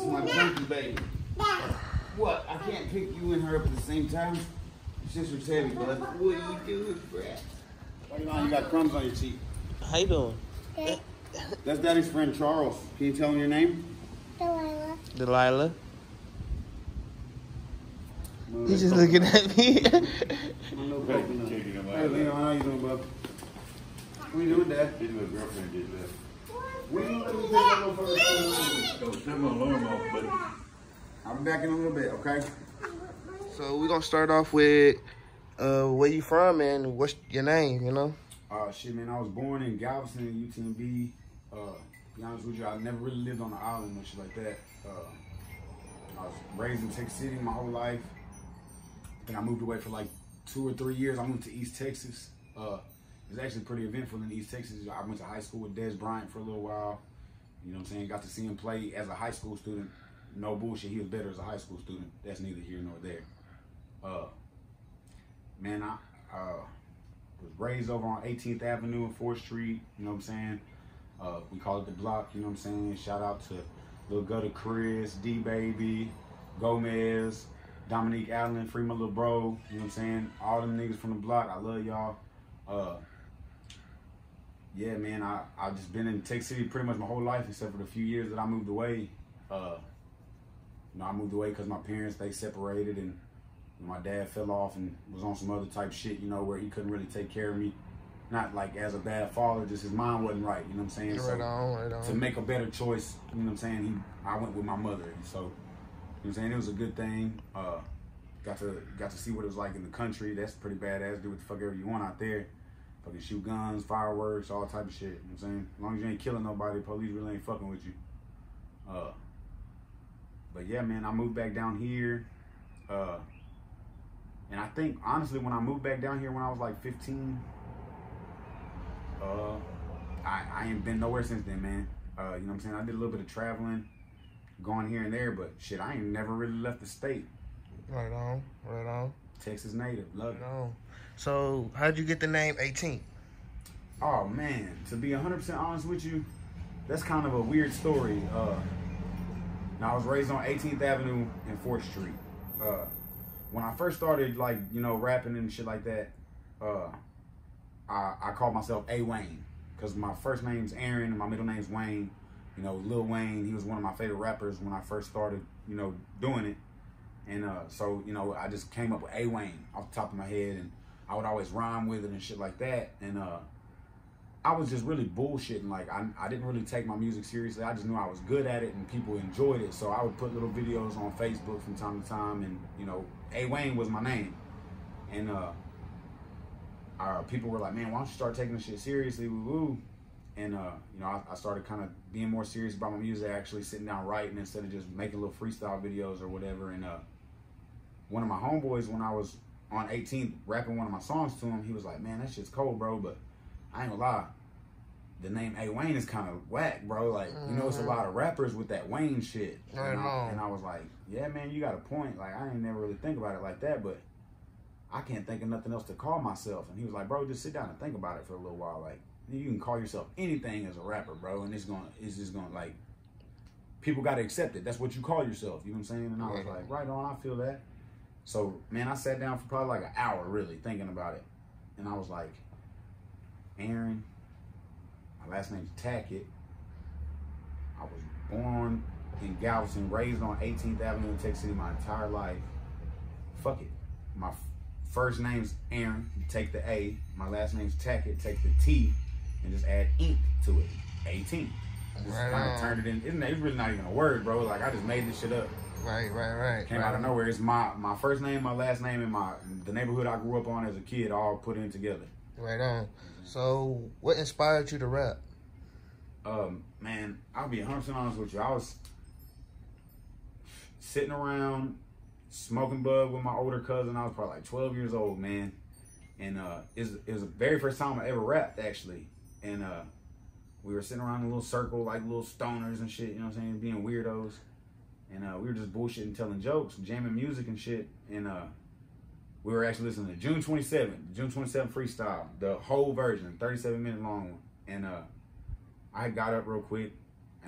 my junkie baby. What? I can't pick you and her up at the same time? Sister's heavy, bud. What are you doing, Brad? Why you got crumbs on your cheek? How you doing? Good. That's Daddy's friend Charles. Can you tell him your name? Delilah. Delilah. He's just looking at me. Hey, Leon, how you doing, bub? What you doing, Dad? His little girlfriend did that. We ain't let me take that motherfucker. Go set my alarm off, buddy. I'll be back in a little bit, okay? So we're gonna start off with where you from and what's your name, you know? Shit, man, I was born in Galveston, UTMB. To be honest with you, I never really lived on the island or shit like that. I was raised in Texas City my whole life. Then I moved away for like 2 or 3 years. I moved to East Texas. It was actually pretty eventful in East Texas. I went to high school with Des Bryant for a little while. You know what I'm saying? Got to see him play as a high school student. No bullshit, he was better as a high school student. That's neither here nor there. Man, I was raised over on 18th Avenue and 4th Street. You know what I'm saying? We call it the block. You know what I'm saying? Shout out to Lil Gutter Chris, D-Baby, Gomez, Dominique Allen, Free My Little Bro. You know what I'm saying? All them niggas from the block. I love y'all. Yeah, man, I've just been in Texas City pretty much my whole life except for the few years that I moved away. You know, I moved away because my parents, they separated, and my dad fell off and was on some other type shit, you know, where he couldn't really take care of me. Not like as a bad father, just his mind wasn't right, you know what I'm saying? Right on. To make a better choice, you know what I'm saying, I went with my mother. And so, you know what I'm saying, it was a good thing. Got to see what it was like in the country. That's pretty badass. Do what the fuck ever you want out there. Fucking shoot guns, fireworks, all type of shit, you know what I'm saying? As long as you ain't killing nobody, police really ain't fucking with you. But yeah, man, I moved back down here. And I think, honestly, when I moved back down here when I was like 15, I ain't been nowhere since then, man. You know what I'm saying? I did a little bit of traveling, going here and there, but shit, I ain't never really left the state. Right on. Texas native, love it. Right on. So, how'd you get the name 18th? Oh, man, to be 100% honest with you, that's kind of a weird story. Now, I was raised on 18th Avenue and 4th Street. When I first started, like, you know, rapping and shit like that, I called myself A. Wayne, because my first name's Aaron and my middle name's Wayne. You know, Lil Wayne, he was one of my favorite rappers when I first started, you know, doing it. And so, you know, I just came up with A. Wayne off the top of my head, and I would always rhyme with it and shit like that. And I was just really bullshitting. Like, I didn't really take my music seriously. I just knew I was good at it and people enjoyed it. So I would put little videos on Facebook from time to time, and, you know, A. Wayne was my name. And people were like, man, why don't you start taking this shit seriously, woo-woo. And, you know, I started kind of being more serious about my music, actually sitting down writing instead of just making little freestyle videos or whatever. And one of my homeboys, when I was on 18th rapping one of my songs to him, he was like, man, that shit's cold, bro, but I ain't gonna lie, the name A. Wayne is kind of whack, bro. Like, you know, it's a lot of rappers with that Wayne shit. And I was like, yeah, man, you got a point. Like, I ain't never really think about it like that, but I can't think of nothing else to call myself. And he was like, bro, just sit down and think about it for a little while. Like, you can call yourself anything as a rapper, bro, and it's just gonna, like, people gotta accept it. That's what you call yourself, you know what I'm saying? And I was like, right on, I feel that. So, man, I sat down for probably like an hour, really, thinking about it. And I was like, Aaron, my last name's Tackett. I was born in Galveston, raised on 18th Avenue in Texas City my entire life. Fuck it. My first name's Aaron, take the A. My last name's Tackett, take the T, and just add ink to it. 18. Just kind of turned it in. It's really not even a word, bro. Like, I just made this shit up. Right. Came out of nowhere. It's my first name, my last name, and the neighborhood I grew up on as a kid all put in together. Right on. So, what inspired you to rap? Man, I'll be 100% honest with you. I was sitting around smoking bud with my older cousin. I was probably like 12 years old, man. And it was the very first time I ever rapped, actually. And we were sitting around in a little circle, like little stoners and shit, you know what I'm saying, being weirdos. And we were just bullshitting, telling jokes, jamming music and shit. And we were actually listening to June 27th freestyle, the whole version, 37-minute long one. And I got up real quick,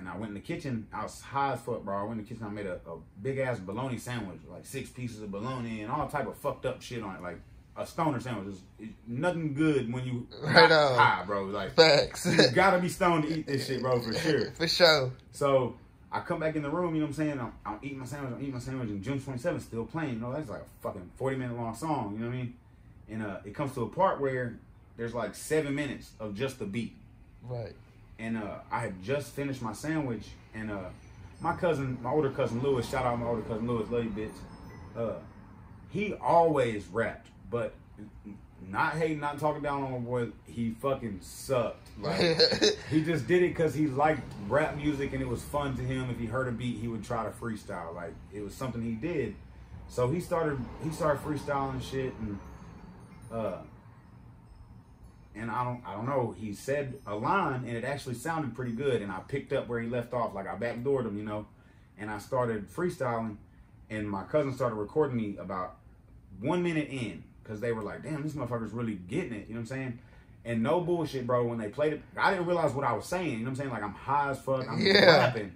And I went in the kitchen. I was high as fuck, bro. I went in the kitchen. I made a big ass bologna sandwich, like 6 pieces of bologna and all type of fucked up shit on it, like a stoner sandwich. It's nothing good when you high, bro. Like facts. You gotta be stoned to eat this shit, bro, for sure. For sure. So I come back in the room, you know what I'm saying? I'm eating my sandwich, and June 27th still playing. You know, that's like a fucking 40-minute long song. You know what I mean? And it comes to a part where there's like 7 minutes of just the beat. Right. And I had just finished my sandwich, and my older cousin Lewis, shout out my older cousin Lewis, love you, bitch. He always rapped, but not hating, not talking down on my boy. He fucking sucked. Like he just did it because he liked rap music, and it was fun to him. If he heard a beat, he would try to freestyle. Like it was something he did. So he started freestyling shit, and I don't know, he said a line and it actually sounded pretty good, and I picked up where he left off, like I backdoored him, you know, and I started freestyling, and my cousin started recording me about 1 minute in, because they were like, damn, this motherfucker's really getting it, you know what I'm saying? And no bullshit, bro, when they played it, I didn't realize what I was saying, you know what I'm saying? Like I'm high as fuck, I'm rapping.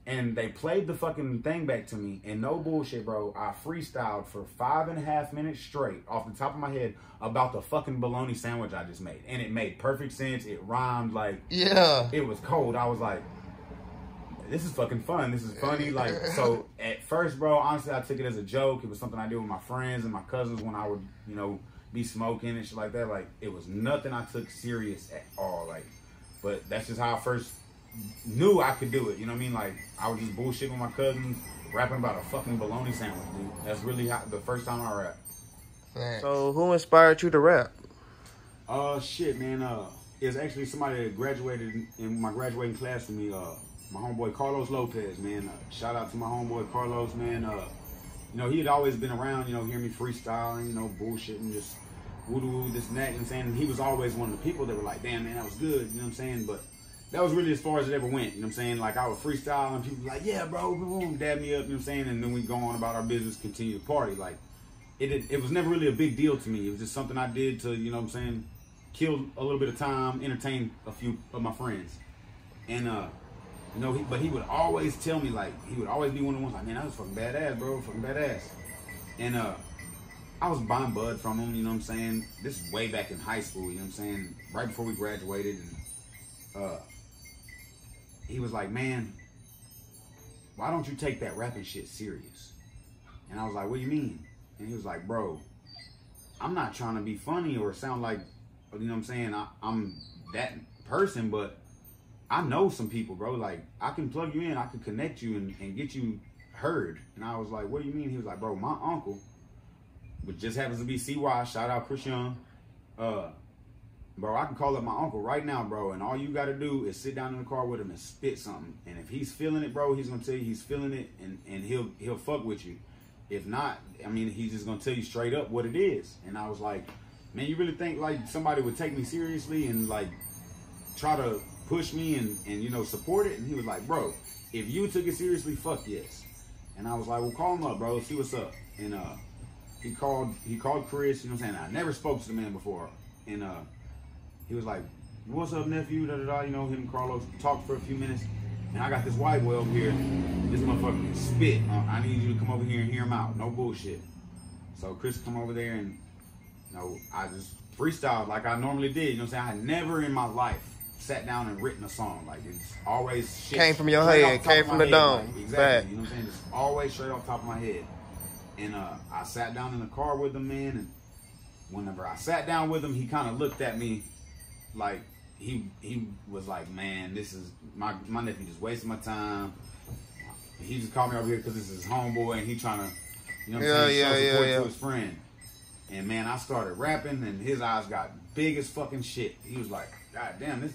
And they played the fucking thing back to me, and no bullshit, bro, I freestyled for 5.5 minutes straight off the top of my head about the fucking bologna sandwich I just made. And it made perfect sense. It rhymed, like, it was cold. I was like, this is fucking fun. This is funny. Like, so at first, bro, honestly, I took it as a joke. It was something I did with my friends and my cousins when I would, you know, be smoking and shit like that. Like, it was nothing I took serious at all. Like, but that's just how I first knew I could do it, you know what I mean? Like, I was just bullshitting with my cousins, rapping about a fucking bologna sandwich, dude. That's really the first time I rapped. So, who inspired you to rap? Shit, man. It was actually somebody that graduated in my graduating class with me, my homeboy Carlos Lopez, man. Shout out to my homeboy Carlos, man. You know, he had always been around, you know, hearing me freestyling, you know, bullshitting, just woo-doo, this and that, you know what I'm saying? And he was always one of the people that were like, damn, man, that was good, you know what I'm saying? But that was really as far as it ever went, you know what I'm saying? Like, I would freestyle, and people would be like, yeah, bro, boom, dab me up, you know what I'm saying? And then we go on about our business, continue to party. Like, it was never really a big deal to me. It was just something I did to, you know what I'm saying, kill a little bit of time, entertain a few of my friends. And, you know, but he would always tell me, like, he would always be one of the ones, like, man, that was fucking badass, bro, fucking badass. And, I was buying bud from him, you know what I'm saying? This is way back in high school, you know what I'm saying? Right before we graduated, and, he was like, man, why don't you take that rapping shit serious? And I was like, what do you mean? And he was like, bro, I'm not trying to be funny or sound like, you know what I'm saying, I'm that person, but I know some people, bro. Like, I can plug you in, I can connect you and get you heard. And I was like, what do you mean? He was like, bro, my uncle, which just happens to be CY, shout out Chris Young, bro, I can call up my uncle right now, bro, and all you got to do is sit down in the car with him and spit something. And if he's feeling it, bro, he's going to tell you he's feeling it, and he'll fuck with you. If not, I mean, he's just going to tell you straight up what it is. And I was like, man, you really think, like, somebody would take me seriously and, like, try to push me and you know, support it? And he was like, bro, if you took it seriously, fuck yes. And I was like, well, call him up, bro, see what's up. And he called Chris, you know what I'm saying? I never spoke to the man before. And he was like, what's up, nephew? Da, da, da. You know, him and Carlos talked for a few minutes. And I got this white boy over here. This motherfucker can spit. I need you to come over here and hear him out. No bullshit. So Chris come over there, and, you know, I just freestyled like I normally did. You know what I'm saying? I never in my life sat down and written a song. Like, it's always shit. Came from your head. Came from the dome. Like, exactly. You know what I'm saying? Just always straight off the top of my head. And I sat down in the car with him, man. And whenever I sat down with him, he kind of looked at me like he was like, man, this is my nephew just wasting my time. He just called me over here because this is his homeboy, and he trying to, you know what I'm saying, show support to his friend. And man, I started rapping, and his eyes got big as fucking shit. He was like, God damn, is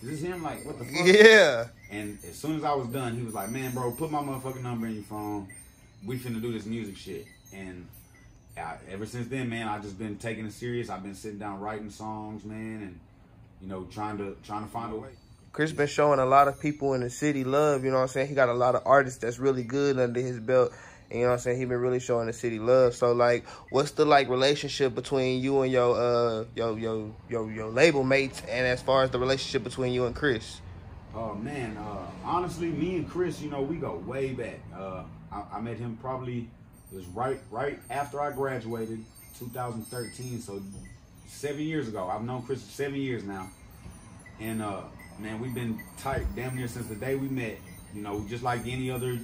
this him? Like, what the fuck? Yeah. And as soon as I was done, he was like, man, bro, put my motherfucking number in your phone. We finna do this music shit. And ever since then, man, I've just been taking it serious. I've been sitting down writing songs, man, and, you know, trying to find a way. Chris been showing a lot of people in the city love, you know what I'm saying? He got a lot of artists that's really good under his belt. And, you know what I'm saying? He been really showing the city love. So, like, what's the, like, relationship between you and your label mates, and as far as the relationship between you and Chris? Man, honestly, me and Chris, you know, we go way back. I met him probably, it was right after I graduated, 2013, so 7 years ago. I've known Chris for 7 years now. And, man, we've been tight damn near since the day we met. You know, just like any other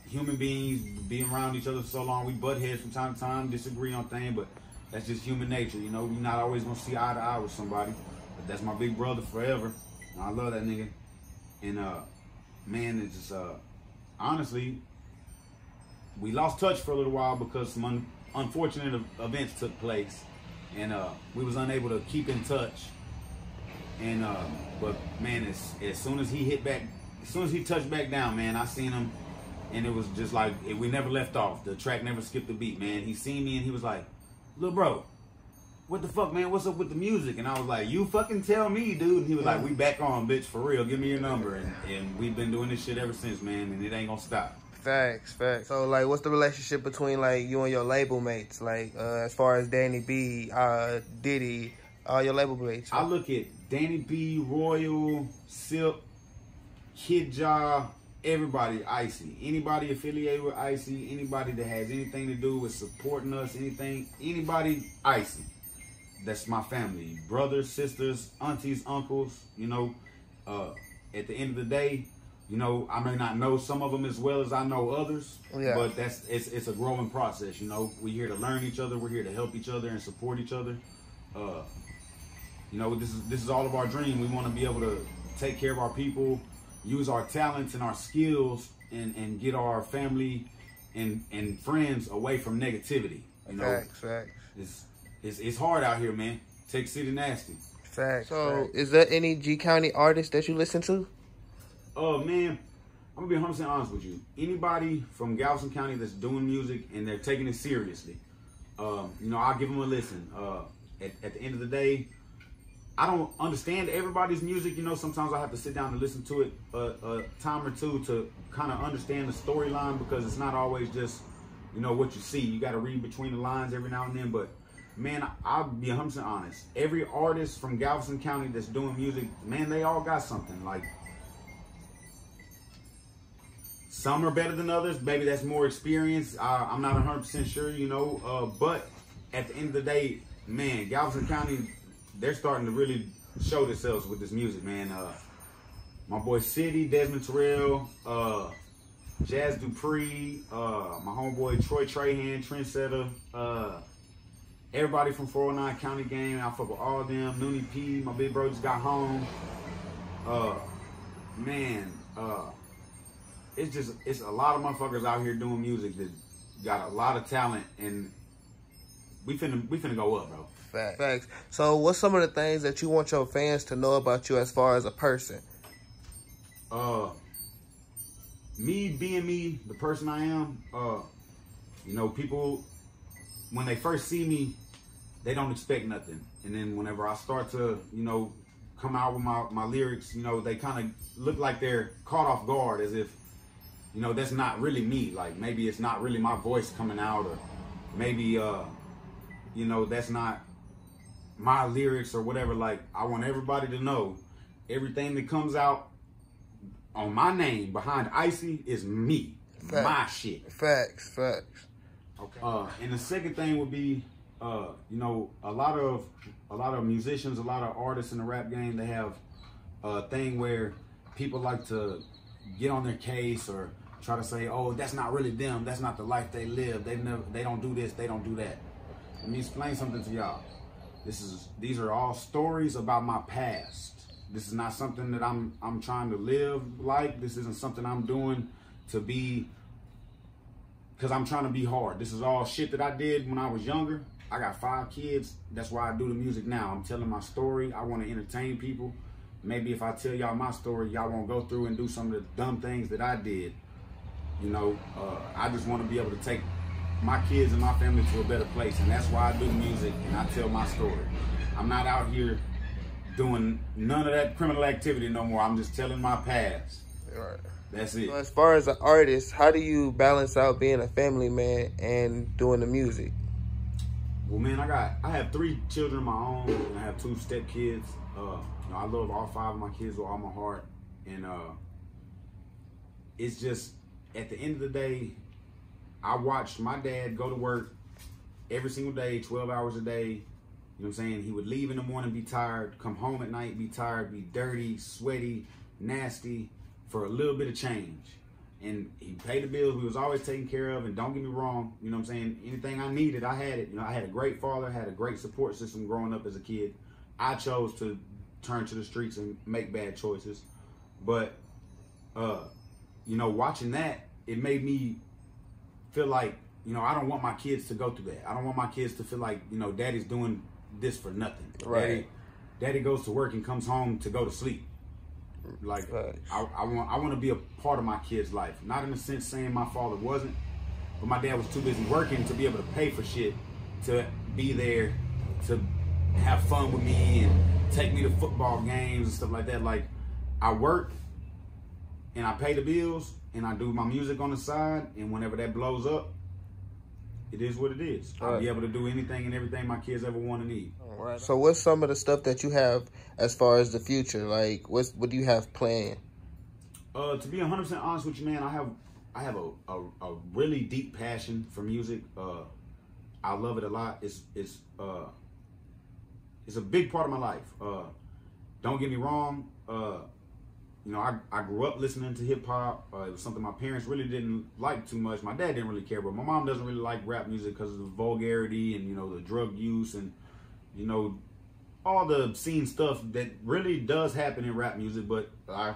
human beings, being around each other for so long, we butt heads from time to time, disagree on things, but that's just human nature, you know. We're not always gonna see eye to eye with somebody, but that's my big brother forever. And I love that nigga. And man, it's just honestly, we lost touch for a little while because some unfortunate events took place, and we was unable to keep in touch. And but man, as soon as he touched back down, man, I seen him, and it was just like we never left off. The track never skipped a beat, man. He seen me and he was like, "Little bro, what the fuck, man? What's up with the music?" And I was like, "You fucking tell me, dude." And he was like, "We back on, bitch, for real. Give me your number." And we've been doing this shit ever since, man, and it ain't gonna stop. Facts. So, like, what's the relationship between, like, you and your label mates? Like, as far as Danny B, Diddy, all your label mates? I look at Danny B, Royal, Sip, Kid Ja, everybody Icy. Anybody affiliated with Icy, anybody that has anything to do with supporting us, anybody Icy. That's my family. Brothers, sisters, aunties, uncles, you know. At the end of the day, you know, I may not know some of them as well as I know others, but it's a growing process, you know. We're here to learn each other. We're here to help each other and support each other. You know, this is all of our dream. We want to be able to take care of our people, use our talents and our skills, and get our family and friends away from negativity. You know, Facts. It's hard out here, man. Tech City nasty. Facts. So, is there any G County artists that you listen to? Man, I'm gonna be 100% honest with you. Anybody from Galveston County that's doing music and they're taking it seriously, you know, I'll give them a listen. At the end of the day, I don't understand everybody's music. You know, sometimes I have to sit down and listen to it a time or two to kind of understand the storyline, because it's not always just, you know, what you see. You got to read between the lines every now and then. But man, I'll be 100% honest. Every artist from Galveston County that's doing music, man, they all got something. Like, some are better than others. Maybe that's more experience. I'm not 100% sure, you know. But at the end of the day, man, Galveston County, they're starting to really show themselves with this music, man. My boy City, Desmond Terrell, Jazz Dupree, my homeboy Troy Trahan, Trendsetter, everybody from 409 County Gang, I fuck with all of them. Noonie P, my big bro just got home. Man, it's a lot of motherfuckers out here doing music that got a lot of talent, and we finna go up, bro. Facts. So, what's some of the things that you want your fans to know about you as far as a person? Me being me, the person I am. You know, people, when they first see me, they don't expect nothing, and then whenever I start to, you know, come out with my lyrics, you know, they kind of look like they're caught off guard, as if, you know, that's not really me. Like, maybe it's not really my voice coming out, or maybe, you know, that's not my lyrics or whatever. Like, I want everybody to know everything that comes out on my name behind Icy is me. Facts. My shit. Facts. Okay. And the second thing would be, you know, a lot of musicians, a lot of artists in the rap game, they have a thing where people like to get on their case or try to say, "Oh, that's not really them. That's not the life they live. They don't do this. They don't do that." Let me explain something to y'all. These are all stories about my past. This is not something that I'm trying to live like. This isn't something I'm doing to be, because I'm trying to be hard. This is all shit that I did when I was younger. I got 5 kids. That's why I do the music now. I'm telling my story. I want to entertain people. Maybe if I tell y'all my story, y'all won't go through and do some of the dumb things that I did. You know, I just want to be able to take my kids and my family to a better place, and that's why I do music and I tell my story. I'm not out here doing none of that criminal activity no more. I'm just telling my past. Right. That's it. So, as far as an artist, how do you balance out being a family man and doing the music? Well, man, I have 3 children of my own, and I have 2 stepkids. You know, I love all 5 of my kids with all my heart, And it's just, at the end of the day, I watched my dad go to work every single day, 12 hours a day. You know what I'm saying? He would leave in the morning, be tired, come home at night, be tired, be dirty, sweaty, nasty, for a little bit of change. And he paid the bills. We was always taken care of. And don't get me wrong, you know what I'm saying? Anything I needed, I had it. You know, I had a great father, had a great support system growing up as a kid. I chose to turn to the streets and make bad choices. But, you know, watching that, it made me feel like, you know, I don't want my kids to go through that. I don't want my kids to feel like, you know, daddy's doing this for nothing. Right. Daddy goes to work and comes home to go to sleep. Like, I want to be a part of my kid's life. Not in the sense saying my father wasn't, but my dad was too busy working to be able to pay for shit, to be there, to have fun with me and take me to football games and stuff like that. Like, I work and I pay the bills and I do my music on the side, and whenever that blows up, it is what it is. I'll be able to do anything and everything my kids ever want to need. Right. So what's some of the stuff that you have as far as the future? Like, what do you have planned? To be 100% honest with you, man, I have a really deep passion for music. I love it a lot. It's a big part of my life. Don't get me wrong. You know, I grew up listening to hip hop. It was something my parents really didn't like too much. My dad didn't really care, but my mom doesn't really like rap music because of the vulgarity and, you know, the drug use and, you know, all the obscene stuff that really does happen in rap music. But I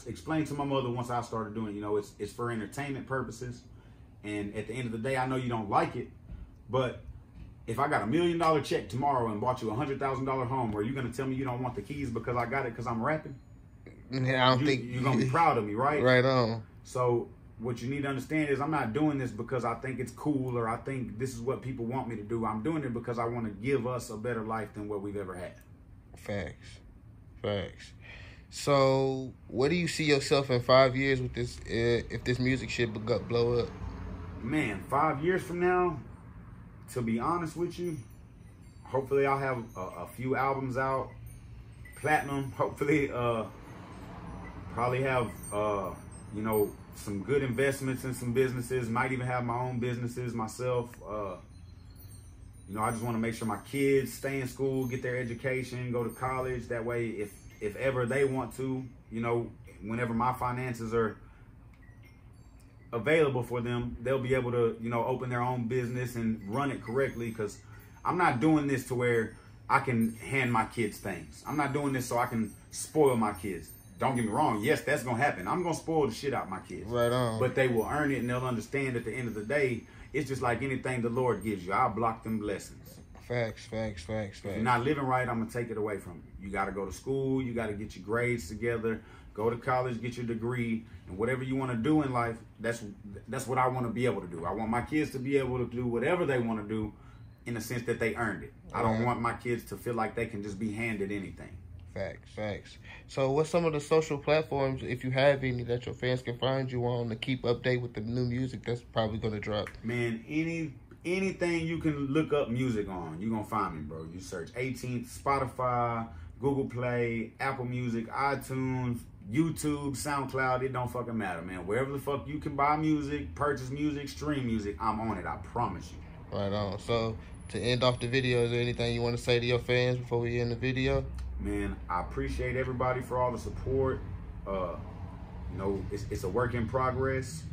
explained to my mother once I started doing it, you know, it's for entertainment purposes. And at the end of the day, I know you don't like it, but if I got $1 million check tomorrow and bought you a $100,000 home, are you going to tell me you don't want the keys because I got it because I'm rapping? Yeah, I don't think you're going to be proud of me, right? Right on. So what you need to understand is I'm not doing this because I think it's cool or I think this is what people want me to do. I'm doing it because I want to give us a better life than what we've ever had. Facts. So where do you see yourself in 5 years with this, if this music shit blow up? Man, 5 years from now, to be honest with you, hopefully I'll have a few albums out, platinum, hopefully, probably have, you know, some good investments in some businesses, might even have my own businesses myself. You know, I just want to make sure my kids stay in school, get their education, go to college. That way, if ever they want to, you know, whenever my finances are available for them, they'll be able to, you know, open their own business and run it correctly. Because I'm not doing this to where I can hand my kids things. I'm not doing this so I can spoil my kids. Don't get me wrong. Yes, that's going to happen. I'm going to spoil the shit out of my kids. Right on. But they will earn it and they'll understand at the end of the day, it's just like anything the Lord gives you. I'll block them blessings. Facts. If you're not living right, I'm going to take it away from you. You got to go to school. You got to get your grades together. Go to college, get your degree. And whatever you want to do in life, that's what I want to be able to do. I want my kids to be able to do whatever they want to do in the sense that they earned it. I don't want my kids to feel like they can just be handed anything. Facts. So what's some of the social platforms, if you have any, that your fans can find you on to keep update with the new music that's probably going to drop? Man, anything you can look up music on, you're going to find me, bro. You search 18th, Spotify, Google Play, Apple Music, iTunes, YouTube, SoundCloud. It don't fucking matter, man. Wherever the fuck you can buy music, purchase music, stream music, I'm on it. I promise you. Right on. So to end off the video, is there anything you want to say to your fans before we end the video? Man, I appreciate everybody for all the support. You know, it's a work in progress.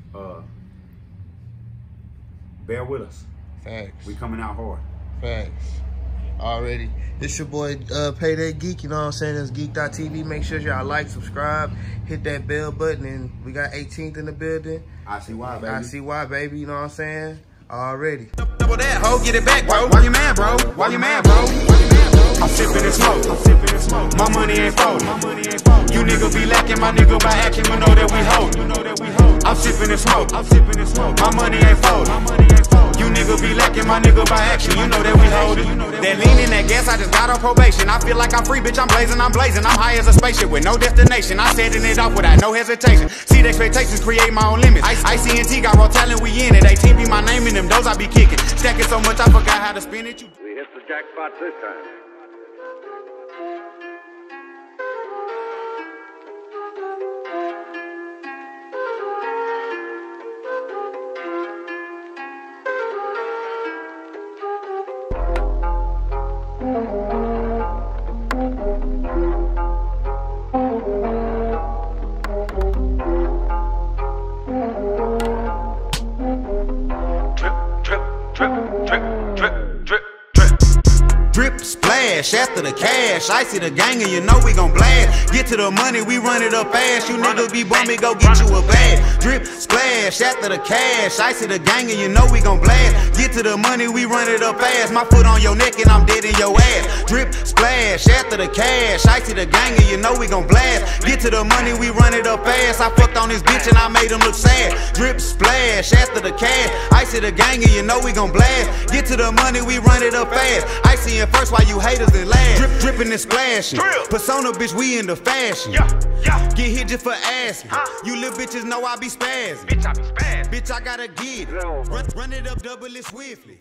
Bear with us. Facts. We coming out hard. Facts. Already. It's your boy, Payday Geek. You know what I'm saying? It's geek.tv. Make sure y'all like, subscribe, hit that bell button. And we got 18th in the building. I see why, baby. I see why, baby. You know what I'm saying? Already. Double that, ho, get it back, bro. Why you mad, bro? Why you mad, bro? I'm sipping and smoke. My money ain't folding. You nigga be lacking, my nigga by action. You know that we hold. I'm sipping and smoke. My money ain't folding. You nigga be lacking, my nigga by action. You know that we hold it. That lean in that gas, I just got on probation. I feel like I'm free, bitch. I'm blazing. I'm high as a spaceship with no destination. I setting it off without no hesitation. See the expectations, create my own limits. ICNT got raw talent, we in it. 18 be my name in them doors, I be kicking. Stacking so much, I forgot how to spin it. We hit the jackpot this time. splash. After the cash, I see the gang and you know we gon' blast. Get to the money, we run it up fast. You niggas be bummy, go get you a bag. Drip, splash. After the cash, I see the gang and you know we gon' blast. Get to the money, we run it up fast. My foot on your neck and I'm dead in your ass. Drip, splash. After the cash, I see the gang and you know we gon' blast. Get to the money, we run it up fast. I fucked on this bitch and I made him look sad. Drip, splash. After the cash, I see the gang and you know we gon' blast. Get to the money, we run it up fast. I see it first while you haters and last. Drip, dripping and splashing. Persona, bitch, we into fashion. Get hit just for asking. You little bitches know I be spazzing. Bitch, I be spazzing. Bitch, I gotta get it. Run it up, double it swiftly.